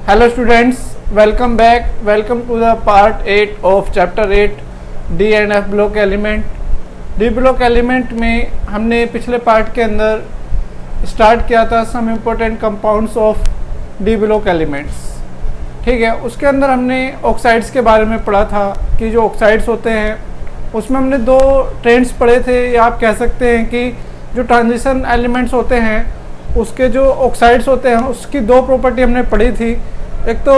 Hello students, welcome back. Welcome to the part 8 of chapter 8 D and F block element. D block element में हमने पिछले part के अंदर start किया था some important compounds of D block elements. ठीक है, उसके अंदर हमने ऑक्साइड्स के बारे में पढ़ा था कि जो ऑक्साइड्स होते हैं उसमें हमने दो ट्रेंड्स पढ़े थे, या आप कह सकते हैं कि जो ट्रांजिशन एलिमेंट्स होते हैं उसके जो ऑक्साइड्स होते हैं उसकी दो प्रॉपर्टी हमने पढ़ी थी। एक तो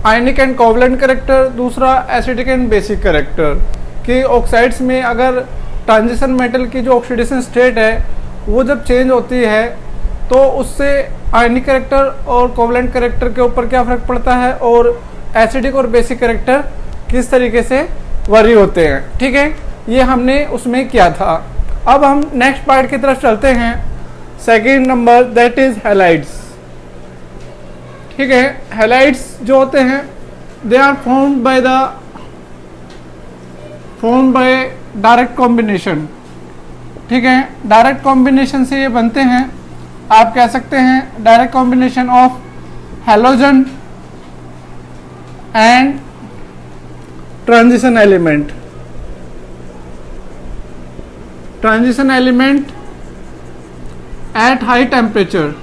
आयनिक एंड कोवलेंट कैरेक्टर, दूसरा एसिडिक एंड बेसिक कैरेक्टर। कि ऑक्साइड्स में अगर ट्रांजिशन मेटल की जो ऑक्सीडेशन स्टेट है वो जब चेंज होती है तो उससे आयनिक कैरेक्टर और कोवलेंट कैरेक्टर के ऊपर क्या फ़र्क पड़ता है और एसिडिक और बेसिक कैरेक्टर किस तरीके से वरी होते हैं। ठीक है, ये हमने उसमें किया था। अब हम नेक्स्ट पार्ट की तरफ चलते हैं। Second number that is halides. ठीक है, हैलाइड्स जो होते हैं they are formed by direct combination. ठीक है, डायरेक्ट कॉम्बिनेशन से ये बनते हैं। आप कह सकते हैं direct combination of halogen and transition element. Transition element at high temperature.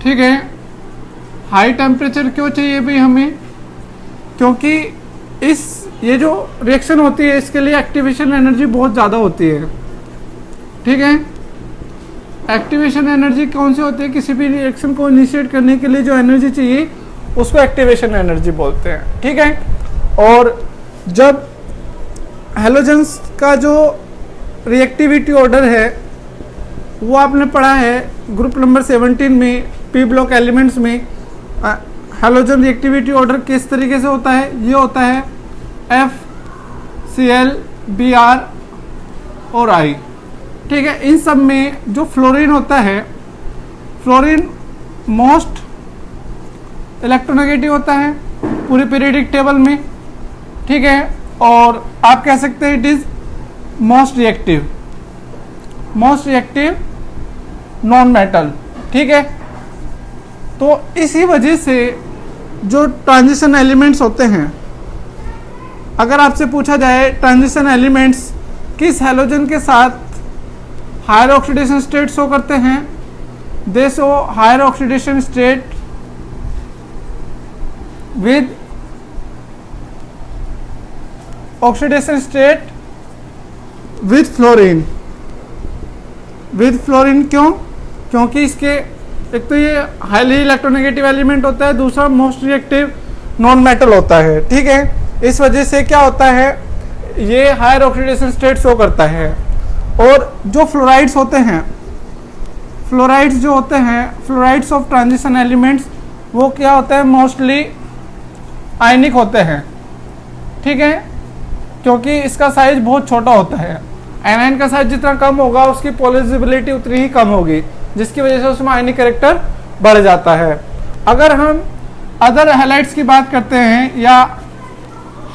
ठीक है, हाई टेम्परेचर क्यों चाहिए भाई हमें? क्योंकि ये जो रिएक्शन होती है इसके लिए एक्टिवेशन एनर्जी बहुत ज़्यादा होती है। ठीक है, एक्टिवेशन एनर्जी कौन सी होती है? किसी भी रिएक्शन को इनिशिएट करने के लिए जो एनर्जी चाहिए उसको एक्टिवेशन एनर्जी बोलते हैं। ठीक है, और जब हैलोजेंस का जो रिएक्टिविटी ऑर्डर है वो आपने पढ़ा है ग्रुप नंबर 17 में पी ब्लॉक एलिमेंट्स में। हैलोजन रिएक्टिविटी ऑर्डर किस तरीके से होता है? ये होता है FCl Br और I। ठीक है, इन सब में जो फ्लोरीन होता है, फ्लोरीन मोस्ट इलेक्ट्रोनेगेटिव होता है पूरे पीरियोडिक टेबल में। ठीक है, और आप कह सकते हैं it is most reactive non metal. ठीक है, तो इसी वजह से जो ट्रांजिशन एलिमेंट्स होते हैं, अगर आपसे पूछा जाए ट्रांजिशन एलिमेंट्स किस हैलोजन के साथ हायर ऑक्सीडेशन स्टेट शो करते हैं, they show higher oxidation state with oxidation state with fluorine. With fluorine क्यों? क्योंकि इसके एक तो ये हाईली इलेक्ट्रोनेगेटिव एलिमेंट होता है, दूसरा मोस्ट रिएक्टिव नॉन मेटल होता है। ठीक है, इस वजह से क्या होता है, ये हायर ऑक्सीडेशन स्टेट शो करता है। और जो फ्लोराइड्स होते हैं, फ्लोराइड्स जो होते हैं, फ्लोराइड्स ऑफ ट्रांजिशन एलिमेंट्स, वो क्या होता है, मोस्टली आयनिक होते हैं। ठीक है, क्योंकि इसका साइज बहुत छोटा होता है। एनाइन का साइज जितना कम होगा उसकी पोलराइजेबिलिटी उतनी ही कम होगी, जिसकी वजह से उसमें आयनिक कैरेक्टर बढ़ जाता है। अगर हम अदर हैलाइड्स की बात करते हैं या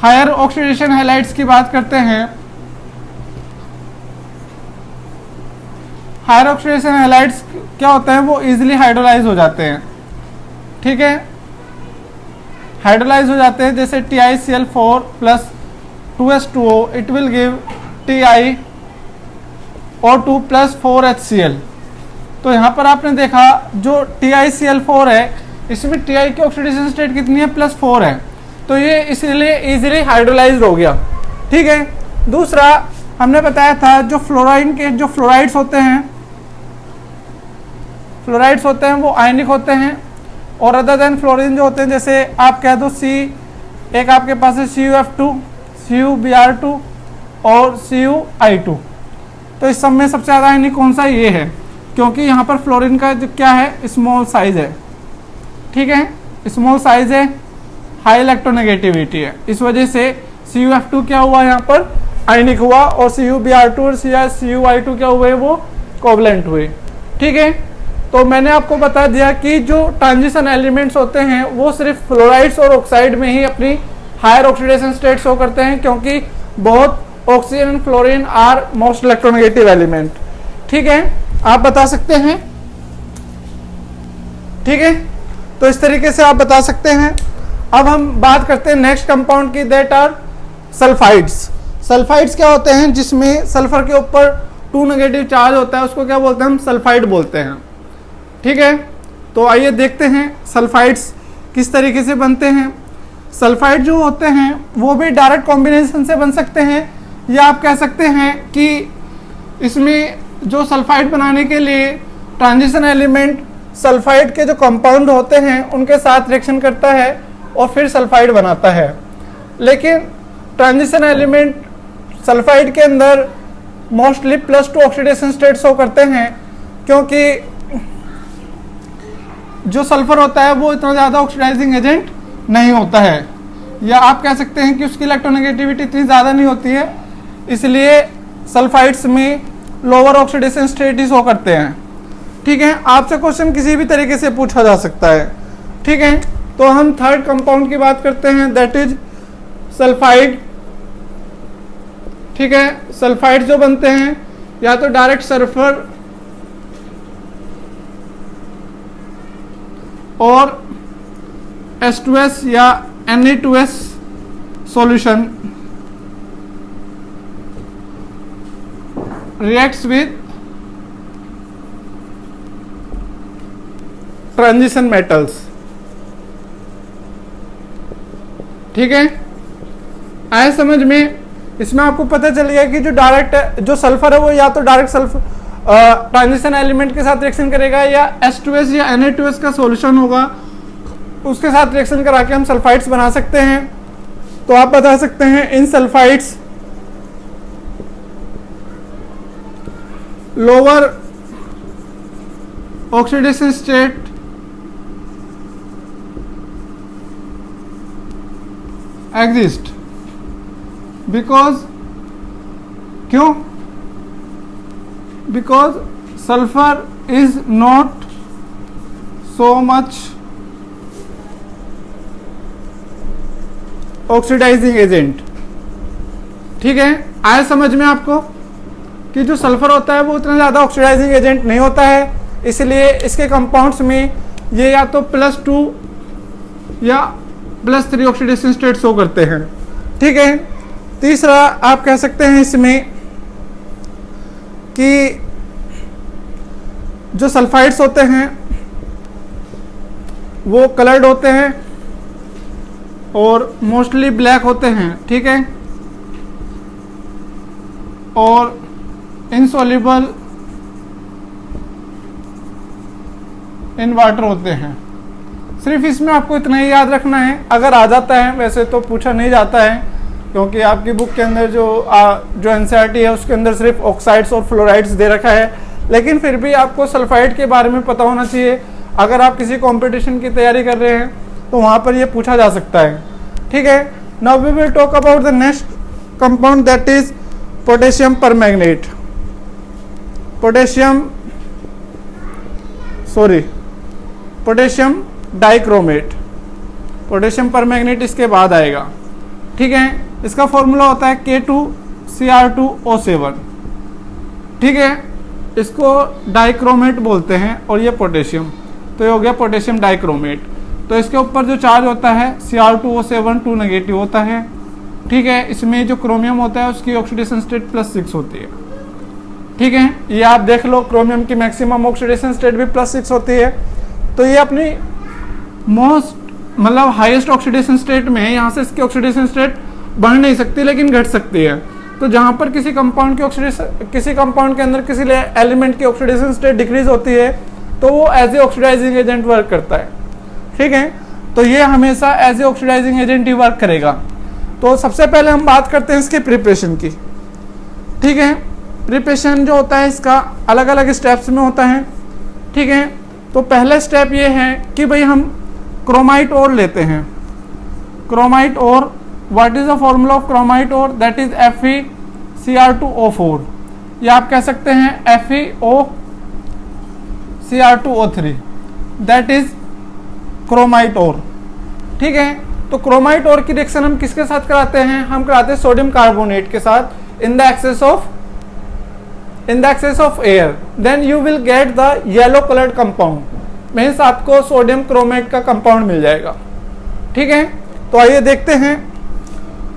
हायर ऑक्सीडेशन हैलाइड्स की बात करते हैं, हायर ऑक्सीडेशन हैलाइड्स क्या होता है, वो इजीली हाइड्रोलाइज हो जाते हैं। ठीक है, हाइड्रोलाइज हो जाते हैं, जैसे TiCl4 plus 2H2O, it will give TiO2 plus 4HCl। तो यहाँ पर आपने देखा जो TiCl4 है इसमें Ti की ऑक्सीडेशन स्टेट कितनी है, +4 है, तो ये इसलिए इजीली हाइड्रोलाइज्ड हो गया। ठीक है, दूसरा हमने बताया था जो फ्लोराइन के जो फ्लोराइड्स होते हैं वो आयनिक होते हैं, और अदर देन फ्लोरीन जो होते हैं, जैसे आप कह दो एक आपके पास है CuF2, CuBr2 और CuI2। तो इस सब में सबसे ज़्यादा आयनिक कौन सा? ये है, क्योंकि यहाँ पर फ्लोरीन का जो क्या है, स्मॉल साइज है। ठीक है, स्मॉल साइज है, हाई इलेक्ट्रोनेगेटिविटी है, इस वजह से CuF2 क्या हुआ, यहाँ पर आयनिक हुआ, और CuBr2 और CuI2 क्या हुए, वो कोवलेंट हुए। ठीक है, तो मैंने आपको बता दिया कि जो ट्रांजिशन एलिमेंट्स होते हैं वो सिर्फ फ्लोराइड्स और ऑक्साइड में ही अपनी हायर ऑक्सीडेशन स्टेट शो करते हैं, क्योंकि बहुत oxygen and fluorine are most electronegative element. ठीक है, आप बता सकते हैं। ठीक है, तो इस तरीके से आप बता सकते हैं। अब हम बात करते हैं नेक्स्ट कंपाउंड की, दैट आर सल्फाइड्स। सल्फाइड्स क्या होते हैं? जिसमें सल्फर के ऊपर 2 नेगेटिव चार्ज होता है, उसको क्या बोलते हैं? हम सल्फाइड बोलते हैं। ठीक है, तो आइए देखते हैं सल्फाइड्स किस तरीके से बनते हैं। सल्फाइड जो होते हैं वो भी डायरेक्ट कॉम्बिनेशन से बन सकते हैं, या आप कह सकते हैं कि इसमें जो सल्फाइड बनाने के लिए ट्रांजिशन एलिमेंट सल्फाइड के जो कंपाउंड होते हैं उनके साथ रिएक्शन करता है और फिर सल्फाइड बनाता है। लेकिन ट्रांजिशन एलिमेंट सल्फाइड के अंदर मोस्टली +2 ऑक्सीडेशन स्टेट शो करते हैं, क्योंकि जो सल्फर होता है वो इतना ज़्यादा ऑक्सीडाइजिंग एजेंट नहीं होता है, या आप कह सकते हैं कि उसकी इलेक्ट्रोनेगेटिविटी इतनी ज़्यादा नहीं होती है, इसलिए सल्फाइड्स में लोअर ऑक्सीडेशन स्टेट ही शो करते हैं। ठीक है, आपसे क्वेश्चन किसी भी तरीके से पूछा जा सकता है। ठीक है, तो हम थर्ड कंपाउंड की बात करते हैं, दैट इज सल्फाइड। ठीक है, सल्फाइड जो बनते हैं या तो डायरेक्ट सल्फर और H2S या Na2S solution reacts with transition metals. ठीक है, आए समझ में? इसमें आपको पता चल गया कि जो डायरेक्ट जो सल्फर है वो या तो डायरेक्ट सल्फर ट्रांजिशन एलिमेंट के साथ रिएक्शन करेगा, या H2S या Na2S का सॉल्यूशन होगा, उसके साथ रिएक्शन करा के हम सल्फाइड्स बना सकते हैं। तो आप बता सकते हैं इन sulphides lower oxidation state exist because, क्यों? Because sulphur is not so much oxidising agent. ठीक है, आए समझ में आपको कि जो सल्फर होता है वो उतना ज़्यादा ऑक्सीडाइजिंग एजेंट नहीं होता है, इसलिए इसके कंपाउंड्स में ये या तो +2 या +3 ऑक्सीडेशन स्टेट शो करते हैं। ठीक है, तीसरा आप कह सकते हैं इसमें कि जो सल्फाइड्स होते हैं वो कलर्ड होते हैं और मोस्टली ब्लैक होते हैं। ठीक है, और इनसॉल्युबल इन वाटर होते हैं। सिर्फ इसमें आपको इतना ही याद रखना है, अगर आ जाता है, वैसे तो पूछा नहीं जाता है क्योंकि आपकी बुक के अंदर जो एनसीईआरटी है उसके अंदर सिर्फ ऑक्साइड्स और फ्लोराइड्स दे रखा है, लेकिन फिर भी आपको सल्फाइड के बारे में पता होना चाहिए। अगर आप किसी कंपटीशन की तैयारी कर रहे हैं तो वहाँ पर ये पूछा जा सकता है। ठीक है, now we will talk about the next compound, that is potassium permanganate. Potassium dichromate. Potassium permanganate इसके बाद आएगा। ठीक है, इसका फॉर्मूला होता है K2Cr2O7। ठीक है, इसको डाइक्रोमेट बोलते हैं और ये पोटेशियम, तो ये हो गया पोटेशियम डाइक्रोमेट। तो इसके ऊपर जो चार्ज होता है Cr2O7 2 नेगेटिव होता है। ठीक है, इसमें जो क्रोमियम होता है उसकी ऑक्सीडेशन स्टेट +6 होती है। ठीक है, ये आप देख लो, क्रोमियम की मैक्सिमम ऑक्सीडेशन स्टेट भी +6 होती है। तो ये अपनी मतलब हाईएस्ट ऑक्सीडेशन स्टेट में है, यहाँ से इसकी ऑक्सीडेशन स्टेट बढ़ नहीं सकती लेकिन घट सकती है। तो जहाँ पर किसी कंपाउंड के अंदर किसी एलिमेंट की ऑक्सीडेशन स्टेट डिक्रीज होती है तो वो as a oxidising agent work करता है। ठीक है, तो ये हमेशा एज ए ऑक्सीडाइजिंग एजेंट ही वर्क करेगा। तो सबसे पहले हम बात करते हैं इसके प्रिपरेशन की। ठीक है, प्रिपरेशन जो होता है इसका अलग अलग स्टेप्स में होता है। ठीक है, तो पहला स्टेप ये है कि भाई हम क्रोमाइट ओर लेते हैं। Chromite ore, what is the formula of chromite ore? That is FeCr2O4, या आप कह सकते हैं FeOCr2O3, दैट इज क्रोमाइट ओर। ठीक है, तो क्रोमाइट ओर की रिएक्शन हम किसके साथ कराते हैं? हम कराते हैं सोडियम कार्बोनेट के साथ in the excess of air, then you will get the yellow coloured compound. Means आपको सोडियम क्रोमेट का कंपाउंड मिल जाएगा। ठीक है, तो आइए देखते हैं।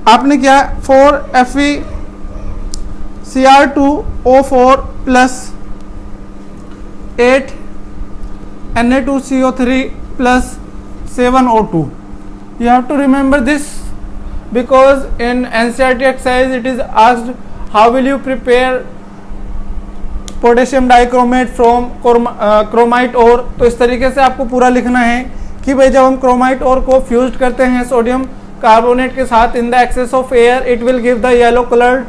आपने क्या 4FeCr2O4 plus 8 Na2CO3 plus 7O2. You have to remember this because in NCERT exercise it is asked how will you prepare potassium dichromate from chromite ore. तो इस तरीके से आपको पूरा लिखना है कि भाई जब हम क्रोमाइट ओर को फ्यूज करते हैं सोडियम कार्बोनेट के साथ in the excess of air it will give the yellow coloured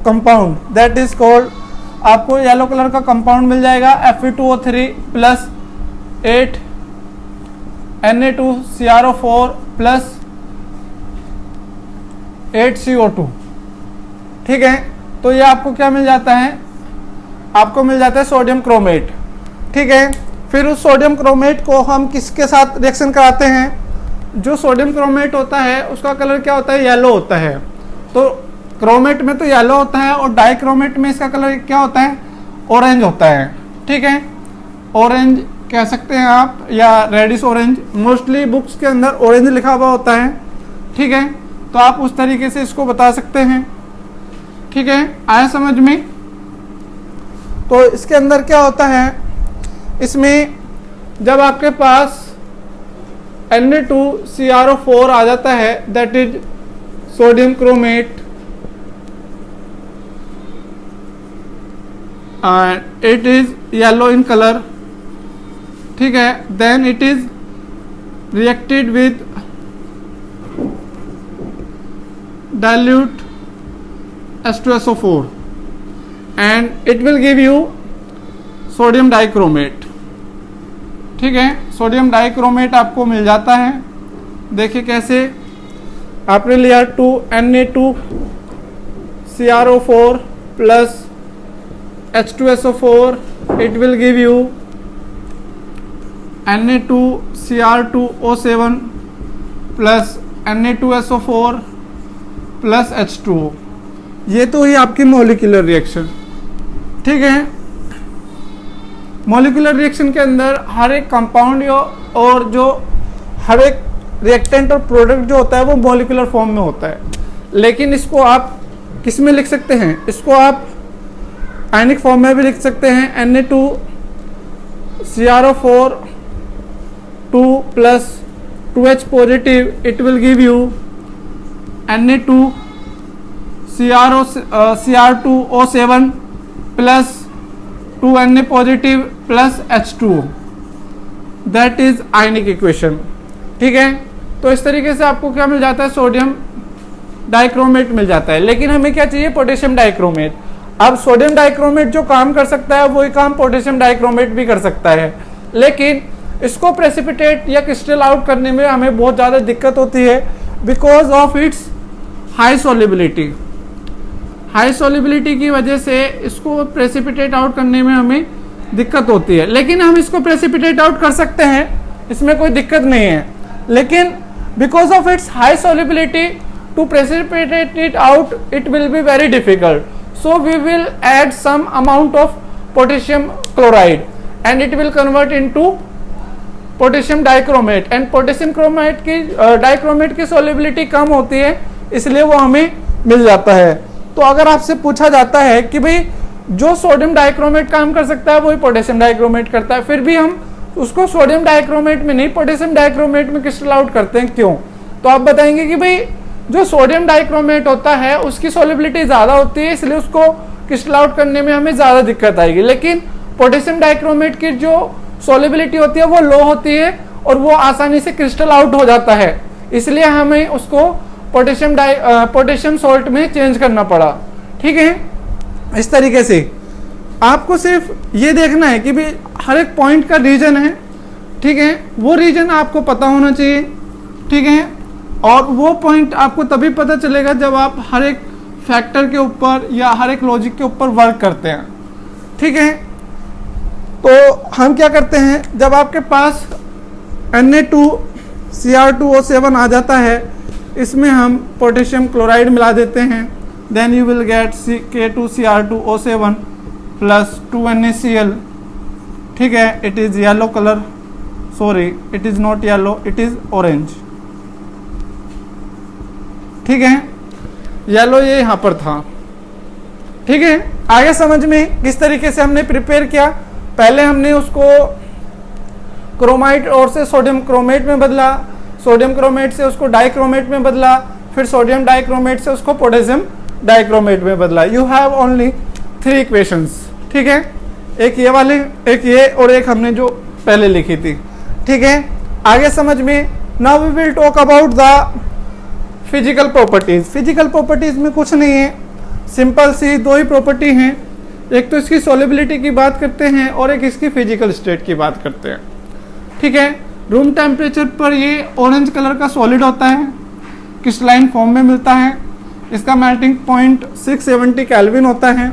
compound that is called, आपको येलो कलर का कंपाउंड मिल जाएगा Fe2O3 plus 8 Na2CrO4 plus 8 CO2। ठीक है, तो ये आपको क्या मिल जाता है, आपको मिल जाता है सोडियम क्रोमेट। ठीक है, फिर उस सोडियम क्रोमेट को हम किसके साथ रिएक्शन कराते हैं, जो सोडियम क्रोमेट होता है उसका कलर क्या होता है, येलो होता है। तो क्रोमेट में तो येलो होता है और डाइक्रोमेट में इसका कलर क्या होता है, ऑरेंज होता है। ठीक है, ऑरेंज कह सकते हैं आप या रेडिश ऑरेंज, मोस्टली बुक्स के अंदर ऑरेंज लिखा हुआ होता है। ठीक है, तो आप उस तरीके से इसको बता सकते हैं। ठीक है, आया समझ में। तो इसके अंदर क्या होता है, इसमें जब आपके पास Na2CrO4 आ जाता है that is sodium chromate and it is yellow in color। ठीक है, then it is reacted with dilute H2SO4 and it will give you sodium dichromate। ठीक है, सोडियम डाइक्रोमेट आपको मिल जाता है। देखिए कैसे, आपने लिया 2 Na2CrO4 plus H2SO4 it will give you Na2Cr2O7 plus Na2SO4 plus H2O। ये तो ही आपकी मॉलिक्यूलर रिएक्शन। ठीक है, मॉलिक्यूलर रिएक्शन के अंदर हर एक कंपाउंड और जो हर एक रिएक्टेंट और प्रोडक्ट जो होता है वो मॉलिक्यूलर फॉर्म में होता है, लेकिन इसको आप किस में लिख सकते हैं, इसको आप आयनिक फॉर्म में भी लिख सकते हैं। Na2CrO4 2 plus 2H positive it will give you Na2Cr2O7 plus 2Na positive plus H2O, that is ionic equation. ठीक है, तो इस तरीके से आपको क्या मिल जाता है, सोडियम डाइक्रोमेट मिल जाता है। लेकिन हमें क्या चाहिए, पोटेशियम डाइक्रोमेट। अब सोडियम डाइक्रोमेट जो काम कर सकता है वही काम पोटेशियम डाइक्रोमेट भी कर सकता है, लेकिन इसको प्रेसिपिटेट या क्रिस्टल आउट करने में हमें बहुत ज़्यादा दिक्कत होती है because of its high solubility. High solubility की वजह से इसको प्रेसिपिटेट आउट करने में हमें दिक्कत होती है, लेकिन हम इसको प्रेसिपिटेट आउट कर सकते हैं, इसमें कोई दिक्कत नहीं है। लेकिन because of its high solubility to precipitate it out it will be very difficult, so we will add some amount of potassium chloride and it will convert into potassium dichromate and potassium chromate की dichromate की solubility कम होती है, इसलिए वो हमें मिल जाता है। तो अगर आपसे पूछा जाता है कि भाई जो सोडियम डाइक्रोमेट काम कर सकता है वही पोटेशियम डाइक्रोमेट करता है, फिर भी हम उसको सोडियम डाइक्रोमेट में नहीं पोटेशियम डाइक्रोमेट में क्रिस्टल आउट करते हैं, क्यों? तो आप बताएंगे कि भाई जो सोडियम डाइक्रोमेट होता है उसकी सॉल्युबिलिटी ज़्यादा होती है, इसलिए उसको क्रिस्टल आउट करने में हमें ज़्यादा दिक्कत आएगी। लेकिन पोटेशियम डाइक्रोमेट की जो सॉल्युबिलिटी होती है वो लो होती है और वो आसानी से क्रिस्टल आउट हो जाता है, इसलिए हमें उसको पोटेशियम सॉल्ट में चेंज करना पड़ा। ठीक है, इस तरीके से आपको सिर्फ ये देखना है कि भाई हर एक पॉइंट का रीजन है। ठीक है, वो रीजन आपको पता होना चाहिए। ठीक है, और वो पॉइंट आपको तभी पता चलेगा जब आप हर एक फैक्टर के ऊपर या हर एक लॉजिक के ऊपर वर्क करते हैं। ठीक है, तो हम क्या करते हैं, जब आपके पास Na2Cr2O7 आ जाता है, इसमें हम पोटेशियम क्लोराइड मिला देते हैं, then you will get K2Cr2O7 plus 2NaCl। ठीक है, it is yellow colour. Sorry it is not yellow, it is orange. ठीक है, येलो ये यहाँ पर था। ठीक है, आगे समझ में किस तरीके से हमने प्रिपेयर किया। पहले हमने उसको क्रोमाइट और से सोडियम क्रोमेट में बदला, सोडियम क्रोमेट से उसको डाइक्रोमेट में बदला, फिर सोडियम डाइक्रोमेट से उसको पोटेशियम डाइक्रोमेट में बदला। You have only 3 equations. ठीक है, एक ये वाली, एक ये, और एक हमने जो पहले लिखी थी। ठीक है, आगे समझ में। Now we will talk about the physical properties. Physical properties में कुछ नहीं है, सिंपल सी 2 ही प्रॉपर्टी हैं। एक तो इसकी सॉल्युबिलिटी की बात करते हैं और एक इसकी फिजिकल स्टेट की बात करते हैं। ठीक है, रूम टेम्परेचर पर ये ऑरेंज कलर का सॉलिड होता है, क्रिस्टलाइन फॉर्म में मिलता है। इसका मेल्टिंग पॉइंट 670 केल्विन होता है।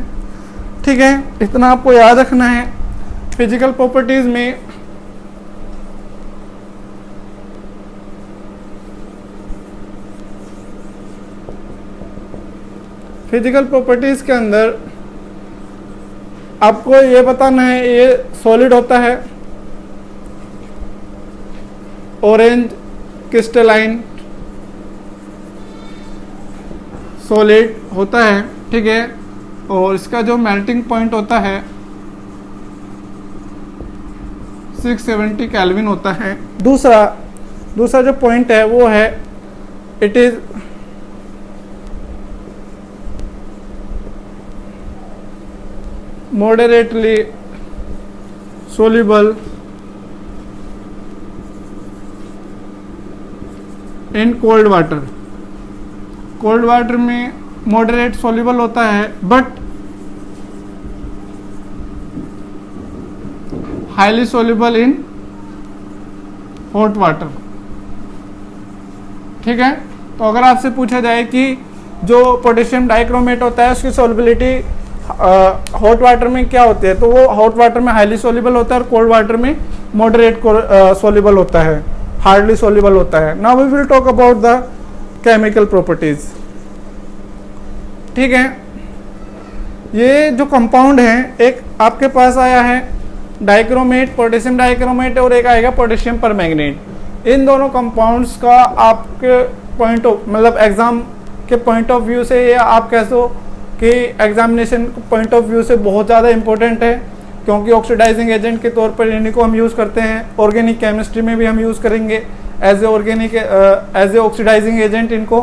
ठीक है, इतना आपको याद रखना है। फिजिकल प्रॉपर्टीज में फिजिकल प्रॉपर्टीज के अंदर आपको ये बताना है, ये सॉलिड होता है, ऑरेंज क्रिस्टलाइन सॉलिड होता है। ठीक है, और इसका जो मेल्टिंग पॉइंट होता है 670 केल्विन होता है। दूसरा जो पॉइंट है वो है it is moderately soluble in cold water। Cold water में मॉडरेट सोल्यूबल होता है but highly soluble in hot water. ठीक है, तो अगर आपसे पूछा जाए कि जो पोटेशियम डाइक्रोमेट होता है उसकी सोल्युबिलिटी हॉट वाटर में क्या होती है, तो वो हॉट वाटर में हाईली सोल्यूबल होता है और कोल्ड वाटर में मॉडरेट सोल्यूबल होता है, हार्डली सोल्यूबल होता है। Now we will talk about the chemical properties. ठीक है, ये जो कंपाउंड है, एक आपके पास आया है डाइक्रोमेट, पोटेशियम डाइक्रोमेट, और एक आएगा पोटेशियम परमैंगनेट। इन दोनों कंपाउंड्स का आपके पॉइंट ऑफ मतलब एग्जाम के पॉइंट ऑफ व्यू से, ये आप कह सो कि एग्जामिनेशन पॉइंट ऑफ व्यू से बहुत ज़्यादा इंपॉर्टेंट है, क्योंकि ऑक्सीडाइजिंग एजेंट के तौर पर इन्हीं को हम यूज़ करते हैं। ऑर्गेनिक केमिस्ट्री में भी हम यूज़ करेंगे एज ए ऑक्सीडाइजिंग एजेंट इनको।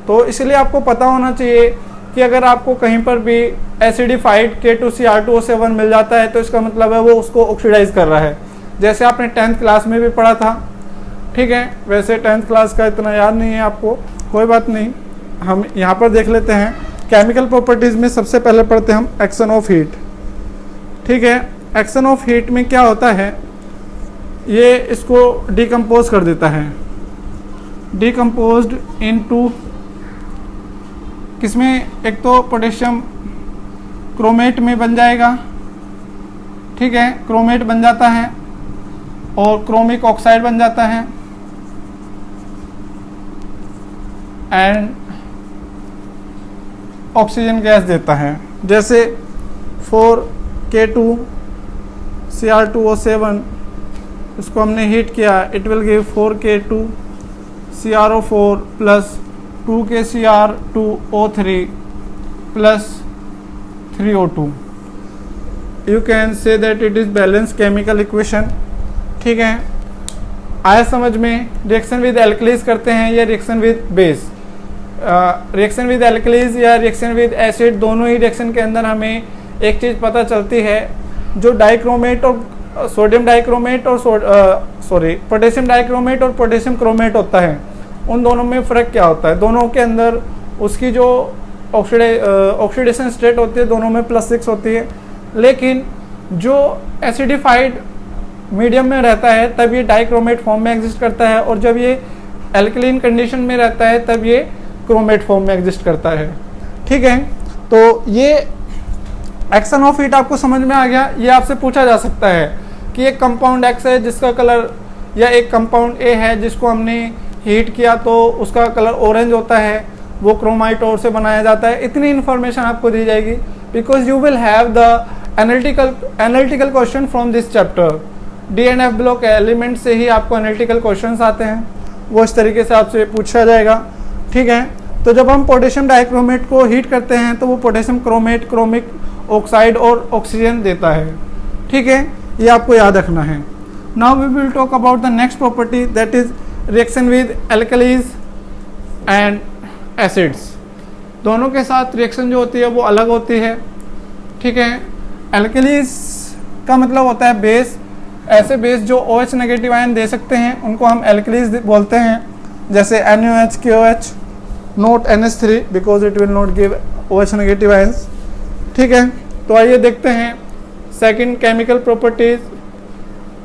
तो इसलिए आपको पता होना चाहिए कि अगर आपको कहीं पर भी एसिडिफाइड K2Cr2O7 मिल जाता है तो इसका मतलब है वो उसको ऑक्सीडाइज कर रहा है, जैसे आपने 10th क्लास में भी पढ़ा था। ठीक है, वैसे 10th क्लास का इतना याद नहीं है आपको, कोई बात नहीं, हम यहाँ पर देख लेते हैं। केमिकल प्रॉपर्टीज में सबसे पहले पढ़ते हैं हम एक्शन ऑफ हीट। ठीक है, एक्शन ऑफ हीट में क्या होता है, ये इसको डिकम्पोज कर देता है, डिकम्पोज्ड इनटू किसमें, एक तो पोटेशियम क्रोमेट में बन जाएगा। ठीक है, क्रोमेट बन जाता है और क्रोमिक ऑक्साइड बन जाता है एंड ऑक्सीजन गैस देता है। जैसे 4K2Cr2O7 इसको हमने हीट किया, it will give 4K2Cr4 plus 2KCr2O3 plus 3O2। You can say that it is balance chemical equation. ठीक है, आया समझ में। रिएक्शन विद एल्कलीज करते हैं या reaction with base. Reaction with alkalis या रिएक्शन विद एसिड, दोनों ही रिएक्शन के अंदर हमें एक चीज़ पता चलती है, जो डाइक्रोमेट और सोडियम डाइक्रोमेट और पोटेशियम डाइक्रोमेट और पोटेशियम क्रोमेट होता है, उन दोनों में फ़र्क क्या होता है। दोनों के अंदर उसकी जो ऑक्सीडेशन स्टेट होती है दोनों में +6 होती है, लेकिन जो एसिडिफाइड मीडियम में रहता है तब ये डाइक्रोमेट फॉर्म में एग्जिस्ट करता है, और जब ये एल्कलीन कंडीशन में रहता है तब ये क्रोमेट फॉर्म में एग्जिस्ट करता है। ठीक है, तो ये एक्शन ऑफ हीट आपको समझ में आ गया। ये आपसे पूछा जा सकता है कि एक कंपाउंड X है जिसका कलर, या एक कंपाउंड A है जिसको हमने हीट किया तो उसका कलर ऑरेंज होता है, वो क्रोमाइट और से बनाया जाता है। इतनी इन्फॉर्मेशन आपको दी जाएगी because you will have the analytical question from this chapter. D and F block element से ही आपको एनालिटिकल क्वेश्चंस आते हैं, वो इस तरीके से आपसे पूछा जाएगा। ठीक है, तो जब हम पोटेशियम डाइक्रोमेट को हीट करते हैं तो वो पोटेशियम क्रोमेट, क्रोमिक ऑक्साइड और ऑक्सीजन देता है। ठीक है, ये आपको याद रखना है। Now we will talk about the next property, that is reaction with alkalis and acids. दोनों के साथ रिएक्शन जो होती है वो अलग होती है। ठीक है, एल्कलीज का मतलब होता है बेस। ऐसे बेस जो OH नेगेटिव आयन दे सकते हैं उनको हम एल्कलीज बोलते हैं, जैसे NaOH, KOH, note NH3 because it will not give OH negative ions. ठीक है, तो आइए देखते हैं second chemical properties,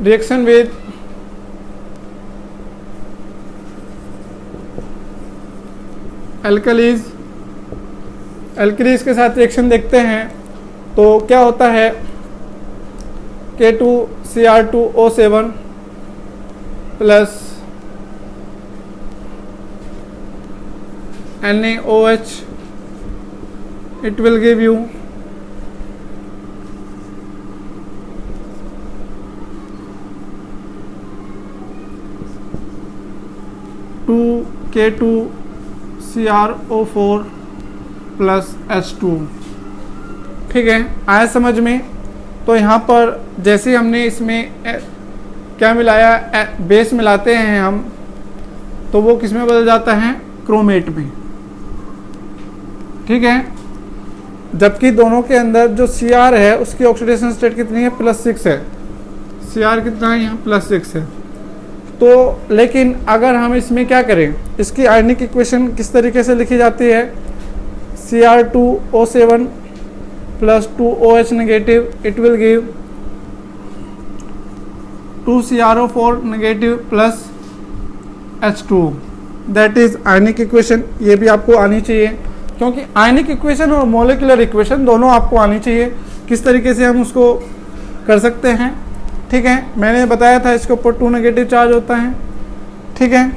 reaction with alkalis. Alkalis के साथ रिएक्शन देखते हैं तो क्या होता है, K2Cr2O7 plus NaOH, it will give you 2K2Cr O4 plus H2। ठीक है, आया समझ में। तो यहाँ पर जैसे हमने इसमें क्या मिलाया, बेस मिलाते हैं हम, तो वो किस में बदल जाता है, क्रोमेट में। ठीक है, जबकि दोनों के अंदर जो Cr है उसकी ऑक्सीडेशन स्टेट कितनी है, +6 है। Cr कितना है यहाँ, +6 है। तो लेकिन अगर हम इसमें क्या करें, इसकी आयनिक इक्वेशन किस तरीके से लिखी जाती है, Cr2O7 plus 2OH negative, it will give 2CrO4 negative plus H2, that is ionic equation. ये भी आपको आनी चाहिए, क्योंकि आयनिक इक्वेशन और मॉलिक्यूलर इक्वेशन दोनों आपको आनी चाहिए, किस तरीके से हम उसको कर सकते हैं। ठीक है, मैंने बताया था इसके ऊपर 2 नेगेटिव चार्ज होता है। ठीक है,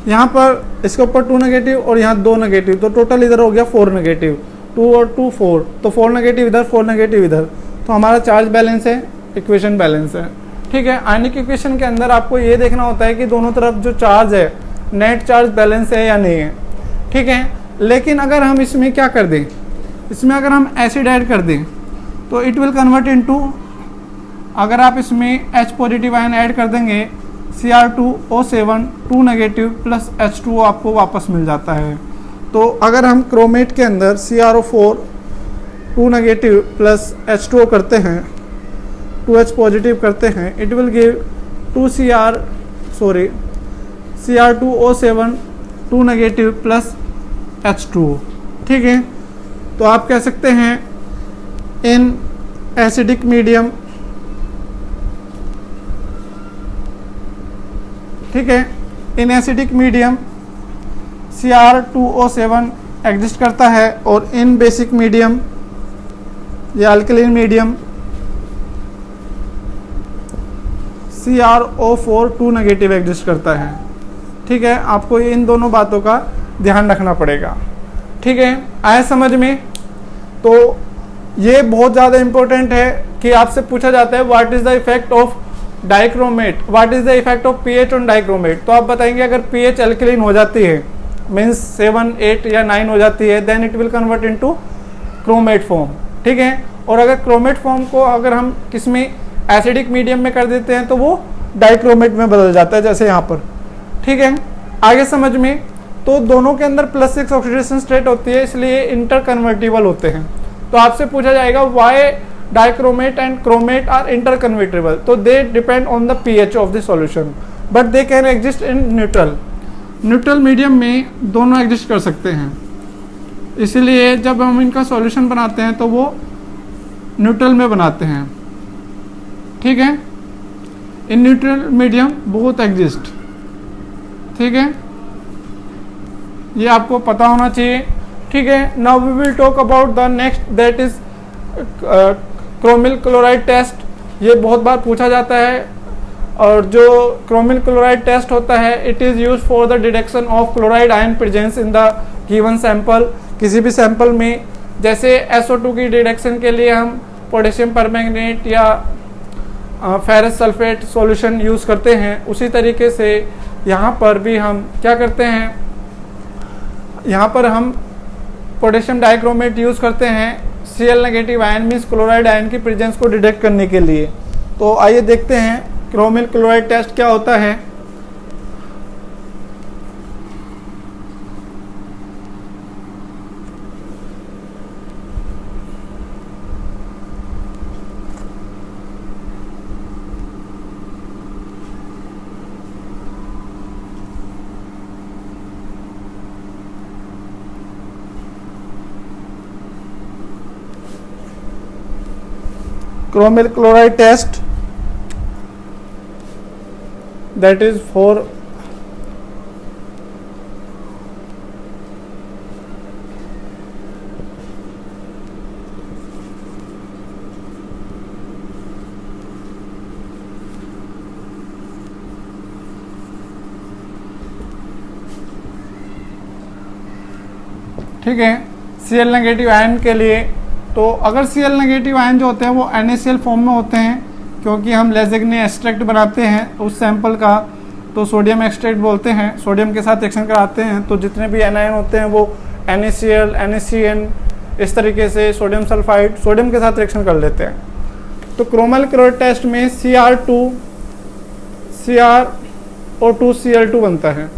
यहाँ पर इसके ऊपर 2 नेगेटिव और यहाँ 2 नेगेटिव, तो टोटल इधर हो गया 4 नेगेटिव, 2 और 2 4, तो 4 नेगेटिव इधर, 4 नेगेटिव इधर, तो हमारा चार्ज बैलेंस है, इक्वेशन बैलेंस है। ठीक है, आयनिक इक्वेशन के अंदर आपको ये देखना होता है कि दोनों तरफ जो चार्ज है, नेट चार्ज बैलेंस है या नहीं है। ठीक है, लेकिन अगर हम इसमें क्या कर दें, इसमें अगर हम एसिड ऐड कर दें तो इट विल कन्वर्ट इनटू, अगर आप इसमें H पॉजिटिव आयन ऐड कर देंगे, Cr2O7 2 नेगेटिव प्लस H2O आपको वापस मिल जाता है। तो अगर हम क्रोमेट के अंदर CrO4 2 नेगेटिव प्लस H2O करते हैं, 2H पॉजिटिव करते हैं, it will give Cr2O7 2 negative plus H2O। ठीक है, तो आप कह सकते हैं इन एसिडिक मीडियम, ठीक है, in acidic medium Cr2O7 exist करता है, और इन बेसिक मीडियम या alkaline medium CrO4 2 negative exist करता है। ठीक है, आपको इन दोनों बातों का ध्यान रखना पड़ेगा। ठीक है, आया समझ में। तो ये बहुत ज़्यादा इम्पोर्टेंट है कि आपसे पूछा जाता है what is the effect of dichromate, what is the effect of pH on dichromate. तो आप बताएंगे अगर pH अल्कलीन हो जाती है, मीन्स 7, 8 या 9 हो जाती है, then it will convert into chromate form. ठीक है, और अगर क्रोमेट फॉर्म को अगर हम किसमें एसिडिक मीडियम में कर देते हैं तो वो डाइक्रोमेट में बदल जाता है, जैसे यहाँ पर। ठीक है, आगे समझ में। तो दोनों के अंदर +6 ऑक्सीडेशन स्टेट होती है, इसलिए इंटर कन्वर्टिबल होते हैं। तो आपसे पूछा जाएगा why dichromate and chromate are interconvertible, तो they depend on the pH of the solution, but they can exist in neutral. Neutral medium में दोनों एग्जिस्ट कर सकते हैं, इसलिए जब हम इनका सॉल्यूशन बनाते हैं तो वो न्यूट्रल में बनाते हैं। ठीक है, in neutral medium both exist. ठीक है, ये आपको पता होना चाहिए। ठीक है, now we will talk about the next, that is chromyl chloride test. ये बहुत बार पूछा जाता है, और जो क्रोमिल क्लोराइड टेस्ट होता है, it is use for the detection of chloride ion presence in the given sample. किसी भी सैंपल में, जैसे SO2 की डिटेक्शन के लिए हम पोटेशियम परमैंगनेट या फेरस सल्फेट सॉल्यूशन यूज़ करते हैं, उसी तरीके से यहाँ पर भी हम क्या करते हैं, यहाँ पर हम पोटेशियम डाइक्रोमेट यूज़ करते हैं Cl negative ion means chloride ion की प्रेजेंस को डिटेक्ट करने के लिए। तो आइए देखते हैं क्रोमिल क्लोराइड टेस्ट क्या होता है। Chromyl chloride test, that is for ठीक है Cl नेगेटिव आयन के लिए। तो अगर Cl नेगेटिव आयन जो होते हैं वो NaCl फॉर्म में होते हैं, क्योंकि हम लेजेग्ने एक्सट्रैक्ट बनाते हैं उस सैंपल का, तो सोडियम एक्सट्रैक्ट बोलते हैं, सोडियम के साथ रिएक्शन कराते हैं, तो जितने भी एनायन होते हैं वो NaCl, NaCN इस तरीके से सोडियम सल्फाइड सोडियम के साथ रिएक्शन कर लेते हैं। तो क्रोमिल क्लोराइड टेस्ट में CrO2Cl2 बनता है,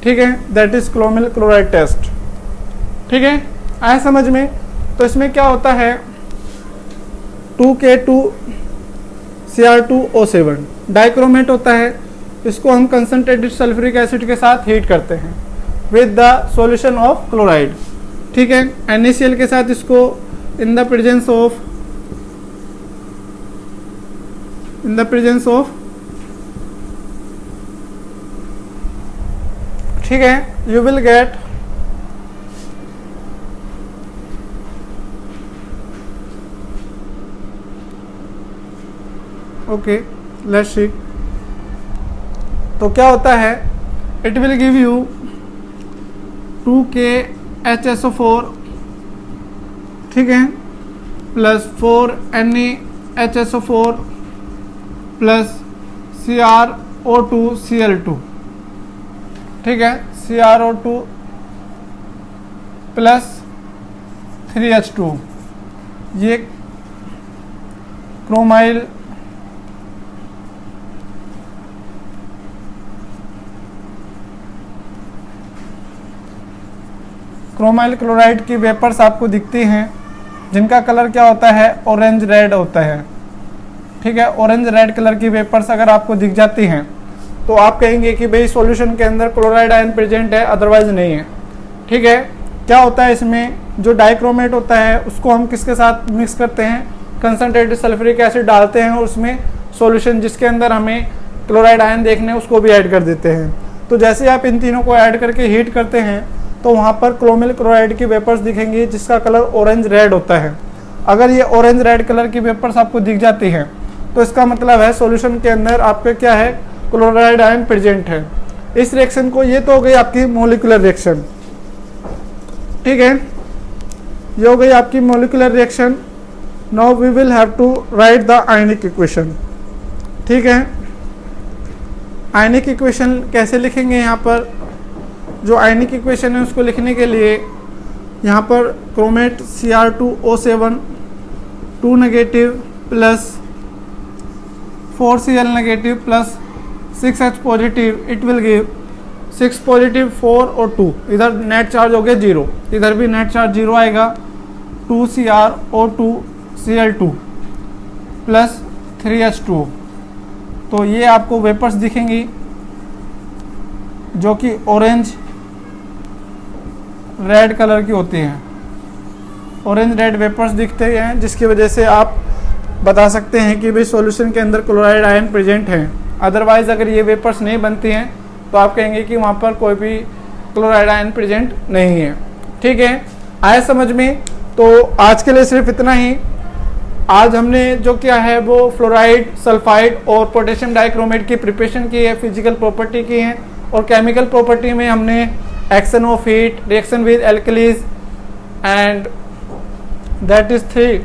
ठीक है, that is chromyl chloride test. ठीक है, आया समझ में। तो इसमें क्या होता है 2K2Cr2O7 डाइक्रोमेट होता है, इसको हम कंसंट्रेटेड सल्फ्यूरिक एसिड के साथ हीट करते हैं with the solution of chloride. ठीक है, NaCl के साथ इसको इन द प्रेजेंस ऑफ ठीक है, you will gate okay, let's see. तो क्या होता है, it will give you 2KHSO4, ठीक है, प्लस 4NaHSO4 प्लस CrO2Cl2, ठीक है, CrO2 प्लस 3H2, ये क्रोमाइल क्लोराइड की वेपर्स आपको दिखती हैं, जिनका कलर क्या होता है, ऑरेंज रेड होता है। ठीक है, ऑरेंज रेड कलर की वेपर्स अगर आपको दिख जाती हैं तो आप कहेंगे कि भाई सॉल्यूशन के अंदर क्लोराइड आयन प्रेजेंट है, अदरवाइज नहीं है। ठीक है, क्या होता है इसमें, जो डाइक्रोमेट होता है उसको हम किसके साथ मिक्स करते हैं, कंसंट्रेटेड सल्फ्यूरिक एसिड डालते हैं और उसमें सॉल्यूशन जिसके अंदर हमें क्लोराइड आयन देखने हैं उसको भी ऐड कर देते हैं। तो जैसे आप इन तीनों को ऐड करके हीट करते हैं तो वहाँ पर क्रोमिल क्लोराइड की वेपर्स दिखेंगी जिसका कलर ऑरेंज रेड होता है। अगर ये ऑरेंज रेड कलर की वेपर्स आपको दिख जाती हैं तो इसका मतलब है सॉल्यूशन के अंदर आपके क्या है, क्लोराइड आयन प्रेजेंट है। इस रिएक्शन को, ये तो हो गई आपकी मॉलिक्यूलर रिएक्शन। ठीक है, ये हो गई आपकी molecular reaction. Now we will have to write the ionic equation. ठीक है, आयनिक इक्वेशन कैसे लिखेंगे, यहाँ पर जो आयनिक इक्वेशन है उसको लिखने के लिए यहाँ पर chromate Cr2O7 2 negative plus 4Cl negative plus 6H positive, it will give 6 positive 4 और 2, इधर नेट चार्ज हो गया 0, इधर भी नेट चार्ज 0 आएगा, 2CrO2Cl2 प्लस 3H2। तो ये आपको वेपर्स दिखेंगी जो कि ऑरेंज रेड कलर की होती हैं, ऑरेंज रेड वेपर्स दिखते हैं, जिसकी वजह से आप बता सकते हैं कि भाई सॉल्यूशन के अंदर क्लोराइड आयन प्रेजेंट है। अदरवाइज अगर ये वेपर्स नहीं बनती हैं तो आप कहेंगे कि वहाँ पर कोई भी क्लोराइड आयन प्रेजेंट नहीं है। ठीक है, आए समझ में। तो आज के लिए सिर्फ इतना ही। आज हमने जो किया है वो फ्लोराइड, सल्फाइड और पोटेशियम डाइक्रोमेट की प्रिपरेशन की है, फिजिकल प्रॉपर्टी की है, और केमिकल प्रॉपर्टी में हमने action of heat, reaction with alkalis and that is 3।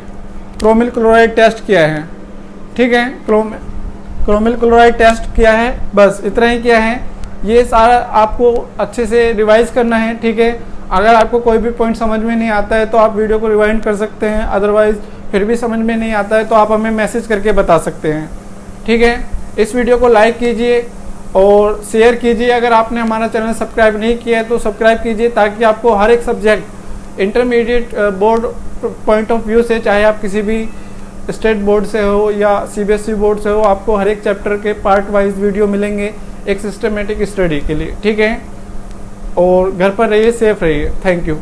Chromyl chloride test किया है, ठीक है, क्रोमिल क्लोराइड टेस्ट किया है, बस इतना ही किया है। ये सारा आपको अच्छे से रिवाइज करना है, ठीक है। अगर आपको कोई भी पॉइंट समझ में नहीं आता है तो आप वीडियो को रिवाइंड कर सकते हैं, अदरवाइज फिर भी समझ में नहीं आता है तो आप हमें मैसेज करके बता सकते हैं, ठीक है। इस वीडियो को लाइक कीजिए और शेयर कीजिए। अगर आपने हमारा चैनल सब्सक्राइब नहीं किया है तो सब्सक्राइब कीजिए, ताकि आपको हर एक subject intermediate board point of view से, चाहे आप किसी भी स्टेट बोर्ड से हो या सीबीएसई बोर्ड से हो, आपको हर एक चैप्टर के पार्ट वाइज वीडियो मिलेंगे एक सिस्टमेटिक स्टडी के लिए, ठीक है। और घर पर रहिए, सेफ रहिए। Thank you.